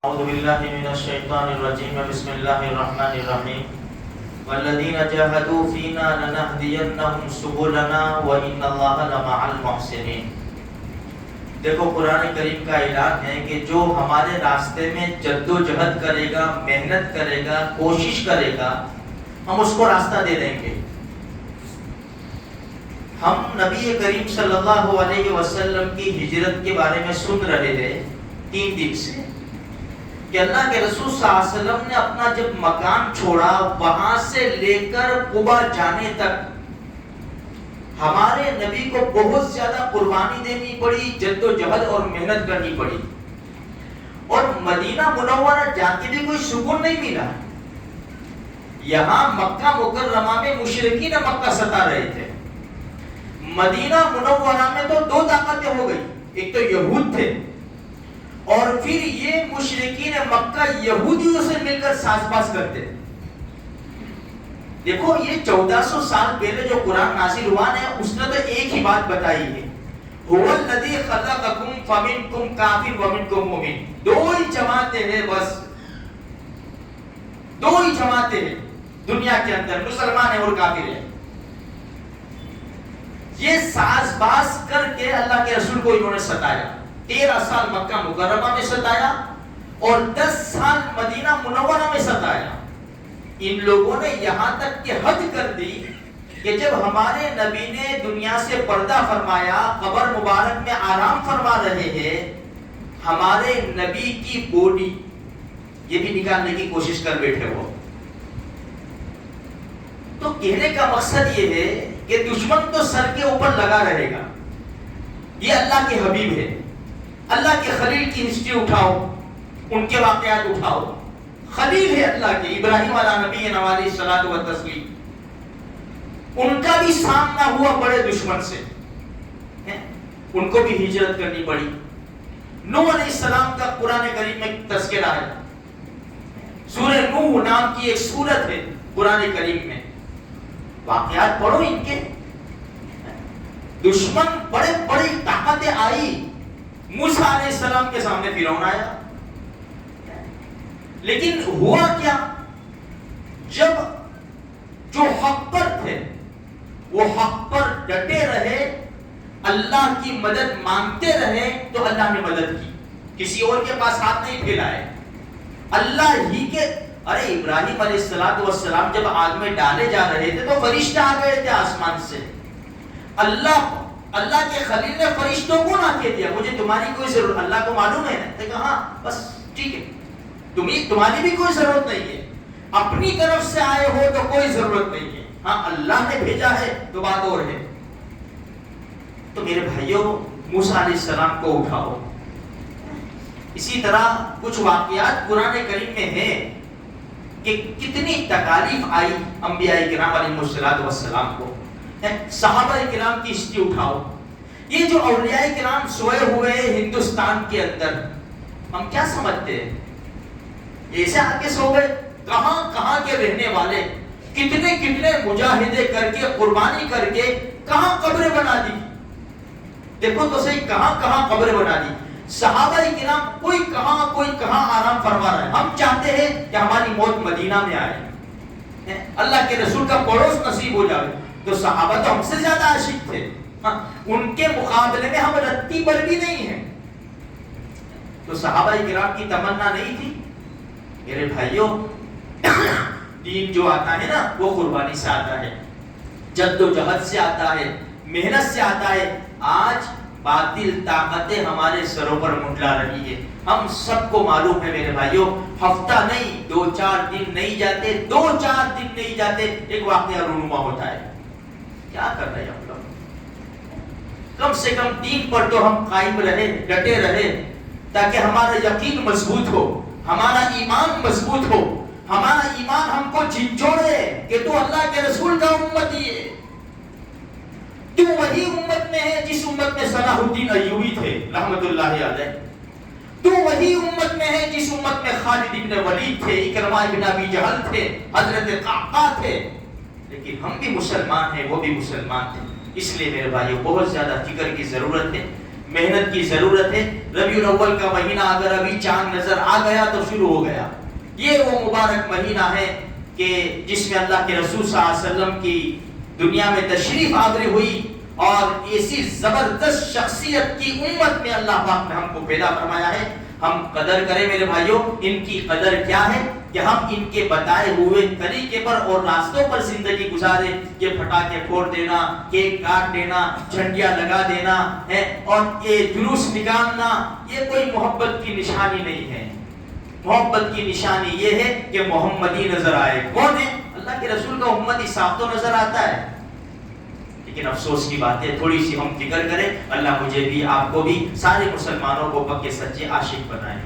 اعوذ باللہ من الشیطان الرجیم بسم اللہ الرحمن الرحیم والذین جاہدوا فینا لنہدینہم سبلنا وان اللہ لمع المحسنین۔ دیکھو قرآن کریم کا اعلان ہے کہ جو ہمارے راستے میں جد و جہد کرے گا، محنت کرے گا، کوشش کرے گا، ہم اس کو راستہ دے دیں گے۔ ہم نبی کریم صلی اللہ علیہ وسلم کی ہجرت کے بارے میں سن رہے تھے 3 دن سے کہ اللہ کے رسول صلی اللہ علیہ وسلم نے اپنا جب مکان چھوڑا، وہاں سے لے کر قبا جانے تک ہمارے نبی کو بہت زیادہ قربانی دینی پڑی، جد و جہد اور محنت کرنی پڑی، اور مدینہ منورہ جا کے بھی کوئی سکون نہیں ملا۔ یہاں مکہ مکرمہ میں مشرکین مکہ ستا رہے تھے، مدینہ منورہ میں تو 2 طاقتیں ہو گئی، ایک تو یہود تھے اور پھر یہ مشرکین مکہ یہودیوں سے مل کر ساز باز کرتے۔ دیکھو یہ 1400 سال پہلے جو قرآن نازل ہوا ہے اس نے تو ایک ہی بات بتائی ہے، هو الذی خلقکم فمنکم کافر ومنکم مومن۔ 2 ہی جماعتیں ہیں، بس 2 ہی جماعتیں ہیں دنیا کے اندر، مسلمان ہیں اور کافر ہیں۔ یہ ساز باز کر کے اللہ کے رسول کو انہوں نے ستایا، 13 سال مکہ مکرمہ میں ستایا اور 10 سال مدینہ منورہ میں ستایا۔ ان لوگوں نے یہاں تک کہ حد کر دی کہ جب ہمارے نبی نے دنیا سے پردہ فرمایا، قبر مبارک میں آرام فرما رہے ہیں، ہمارے نبی کی بوڈی یہ بھی نکالنے کی کوشش کر بیٹھے ہو۔ تو کہنے کا مقصد یہ ہے کہ دشمن تو سر کے اوپر لگا رہے گا، یہ اللہ کے حبیب ہے، اللہ کے خلیل کی ہسٹری اٹھاؤ، ان کے واقعات اٹھاؤ، خلیل ہے اللہ کے، ابراہیم علیہ نبی علیہ الصلوۃ والتسلیم، ان کا بھی سامنا ہوا بڑے دشمن سے، ان کو بھی ہجرت کرنی پڑی۔ نوح علیہ السلام کا قرآن کریم میں تذکرہ ہے، سورہ نوح نام کی ایک سورت ہے قرآن کریم میں، واقعات پڑھو ان کے۔ دشمن بڑے بڑی طاقتیں آئی، موسیٰ علیہ السلام کے سامنے فرعون آیا، لیکن ہوا کیا؟ جب جو حق پر تھے وہ حق پر ڈٹے رہے، اللہ کی مدد مانگتے رہے تو اللہ نے مدد کی، کسی اور کے پاس ہاتھ نہیں پھیلائے، اللہ ہی کے۔ ارے ابراہیم علیہ السلام جب آگ میں ڈالے جا رہے تھے تو فرشتے آ گئے تھے آسمان سے، اللہ کے خلیل نے فرشتوں کو نہ کہہ دیا مجھے تمہاری کوئی ضرورت، اللہ کو معلوم ہے نا، کہا ہاں بس ٹھیک ہے، تمہاری بھی کوئی ضرورت نہیں ہے، اپنی طرف سے آئے ہو تو کوئی ضرورت نہیں ہے، ہاں اللہ نے بھیجا ہے تو بات اور ہے۔ تو میرے بھائیوں موسیٰ علیہ السلام کو اٹھاؤ۔ اسی طرح کچھ واقعات قرآن کریم میں ہیں کہ کتنی تکالیف آئی انبیاء کرام علیہ السلام کو، صحابہ کرام کی ہسٹری اٹھاؤ۔ یہ جو اولیاء کرام سوئے ہوئے ہندوستان کے اندر، ہم کیا سمجھتے ہیں ایسے آ کے سو گئے؟ کہاں کہاں کے رہنے والے، کتنے کتنے مجاہدے کر کے، قربانی کر کے کہاں قبریں بنا دی، دیکھو تو صحیح کہاں کہاں قبریں بنا دی۔ صحابہ کرام کوئی کہاں آرام فرما رہا ہے۔ ہم چاہتے ہیں کہ ہماری موت مدینہ میں آئے، اللہ کے رسول کا پڑوس نصیب ہو جائے، تو صحابہ تو ہم سے زیادہ عاشق تھے، ان کے مقابلے میں ہم رتی پر بھی نہیں ہیں۔ تو صحابہ کرام کی تمنا نہیں تھی؟ میرے بھائیوں دین جو آتا ہے نا وہ قربانی سے آتا ہے، جد و جہد سے آتا ہے، محنت سے آتا ہے۔ آج باطل طاقتیں ہمارے سروں پر منڈلا رہی ہے، ہم سب کو معلوم ہے میرے بھائیوں، ہفتہ نہیں 2-4 دن نہیں جاتے، 2-4 دن نہیں جاتے ایک واقعہ رونما ہوتا ہے۔ کیا کر رہے ہیں ہم لوگ؟ کم سے کم دین پر تو ہم قائم رہے، ڈٹے رہے، تاکہ ہمارا یقین مضبوط ہو، ہمارا ایمان مضبوط ہو، ہمارا ایمان ہم کو جھنجھوڑے کہ تو اللہ کے رسول کا امتی ہے، تو وہی امت میں ہے جس امت میں صلاح الدین ایوبی تھے رحمت اللہ علیہ، تو وہی امت میں ہے جس امت میں خالد بن ولید تھے، اکرمہ بن ابی جہل تھے، حضرت قعقاع تھے، لیکن ہم بھی مسلمان ہیں، وہ بھی مسلمان تھے۔ اس لیے میرے بھائیوں بہت زیادہ فکر کی ضرورت ہے محنت کی ضرورت ہے. ربیع الاول کا مہینہ اگر ابھی چاند نظر آ گیا تو شروع ہو گیا. یہ وہ مبارک مہینہ ہے کہ جس میں اللہ کے رسول صلی اللہ علیہ وسلم کی دنیا میں تشریف آوری ہوئی اور ایسی زبردست شخصیت کی امت میں اللہ پاک نے ہم کو پیدا فرمایا ہے. ہم قدر کریں میرے بھائیوں. ان کی قدر کیا ہے کہ ہم ان کے بتائے ہوئے طریقے پر اور راستوں پر زندگی گزارے. یہ پٹاخے پھوڑ دینا, کیک کاٹ دینا, جھنڈیاں لگا دینا ہے اور یہ جلوس نکالنا, یہ کوئی محبت کی نشانی نہیں ہے. محبت کی نشانی یہ ہے کہ محمدی نظر آئے. کون ہے؟ اللہ کے رسول کا امتی صاف تو نظر آتا ہے, لیکن افسوس کی بات ہے تھوڑی سی ہم فکر کریں. اللہ مجھے بھی آپ کو بھی سارے مسلمانوں کو پکے سچے عاشق بنائے.